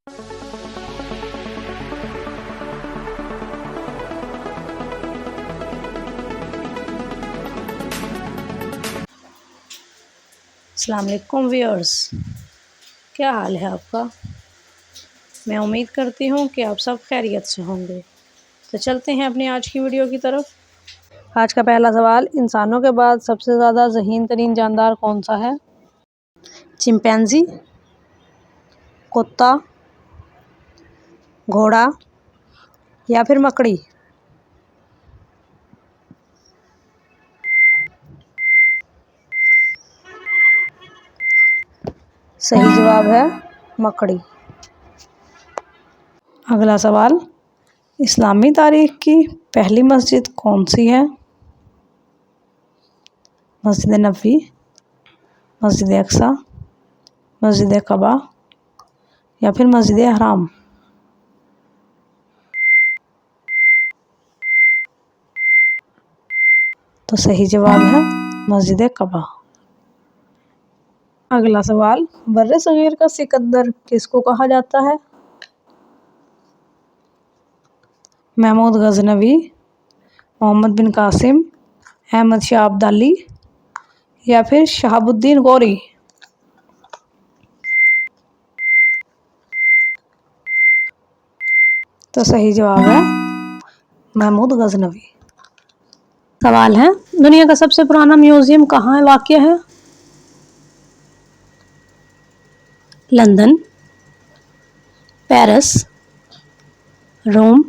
अस्सलाम वालेकुम व्यूअर्स, क्या हाल है आपका। मैं उम्मीद करती हूँ कि आप सब खैरियत से होंगे। तो चलते हैं अपनी आज की वीडियो की तरफ। आज का पहला सवाल, इंसानों के बाद सबसे ज़्यादा ज़हीन तरीन जानदार कौन सा है। चिंपैंजी, कुत्ता, घोड़ा या फिर मकड़ी। सही जवाब है मकड़ी। अगला सवाल, इस्लामी तारीख की पहली मस्जिद कौन सी है। मस्जिद नबवी, मस्जिद अक्सा, मस्जिद कबा या फिर मस्जिद हराम। तो सही जवाब है मस्जिद कबा। अगला सवाल, बर्रे सगीर का सिकंदर किसको कहा जाता है। महमूद गजनवी, मोहम्मद बिन कासिम, अहमद शाह अब्दाली या फिर शहाबुद्दीन गौरी। तो सही जवाब है महमूद गजनवी। सवाल है, दुनिया का सबसे पुराना म्यूजियम कहाँ वाक़या है। लंदन, पेरिस, रोम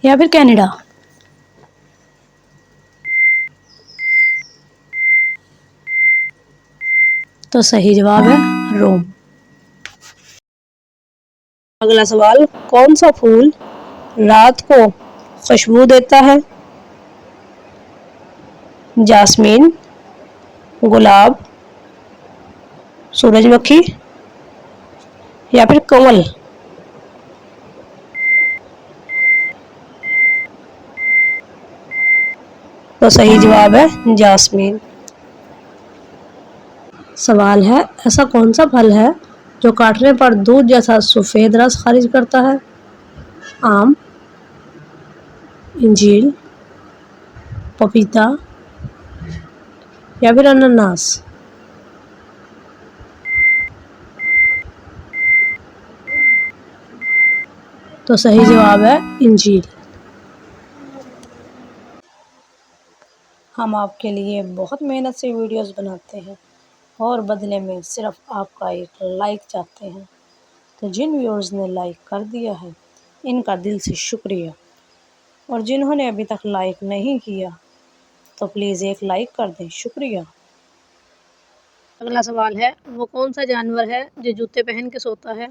या फिर कनाडा। तो सही जवाब है रोम। अगला सवाल, कौन सा फूल रात को खुशबू देता है। जास्मीन, गुलाब, सूरजमुखी या फिर कमल। तो सही जवाब है जास्मीन। सवाल है, ऐसा कौन सा फल है जो काटने पर दूध जैसा सफ़ेद रस खारिज करता है। आम, इंजीर, पपीता या फिर अनानास। तो सही जवाब है इंजीर। हम आपके लिए बहुत मेहनत से वीडियोस बनाते हैं और बदले में सिर्फ आपका एक लाइक चाहते हैं। तो जिन व्यूअर्स ने लाइक कर दिया है, इनका दिल से शुक्रिया। और जिन्होंने अभी तक लाइक नहीं किया, तो प्लीज़ एक लाइक कर दें, शुक्रिया। अगला सवाल है, वो कौन सा जानवर है जो जूते पहन के सोता है।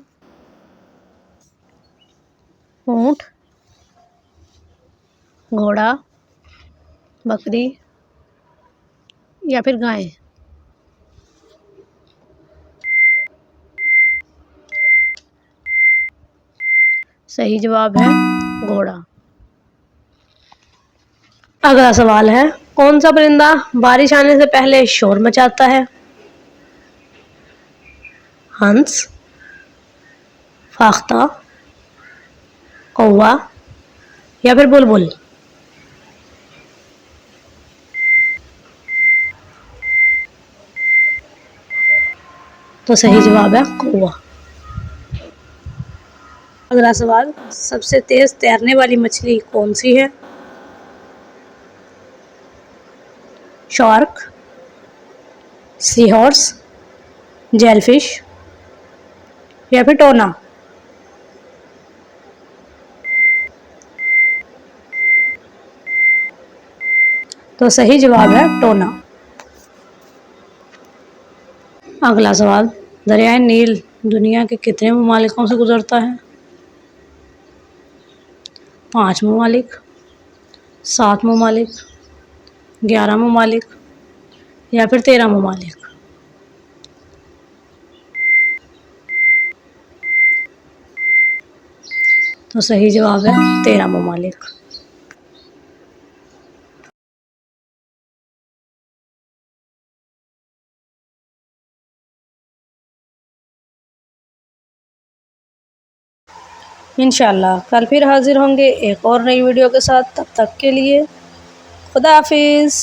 ऊँट, घोड़ा, बकरी या फिर गाय। सही जवाब है घोड़ा। अगला सवाल है, कौन सा परिंदा बारिश आने से पहले शोर मचाता है। हंस, फाख्ता, कौवा या फिर बुलबुल। तो सही जवाब है कौवा। अगला सवाल, सबसे तेज तैरने वाली मछली कौन सी है। शार्क, सी हॉर्स, जेलफिश या फिर टोना। तो सही जवाब है टोना। अगला सवाल, दरियाए नील दुनिया के कितने ममालिकों से गुजरता है। 5 ममालिक, 7 ममालिक, 11 ममालिक या फिर 13 ममालिक। तो सही जवाब है 13 ममालिक। इंशाल्लाह कल फिर हाज़िर होंगे एक और नई वीडियो के साथ। तब तक के लिए खुदा हाफिज़।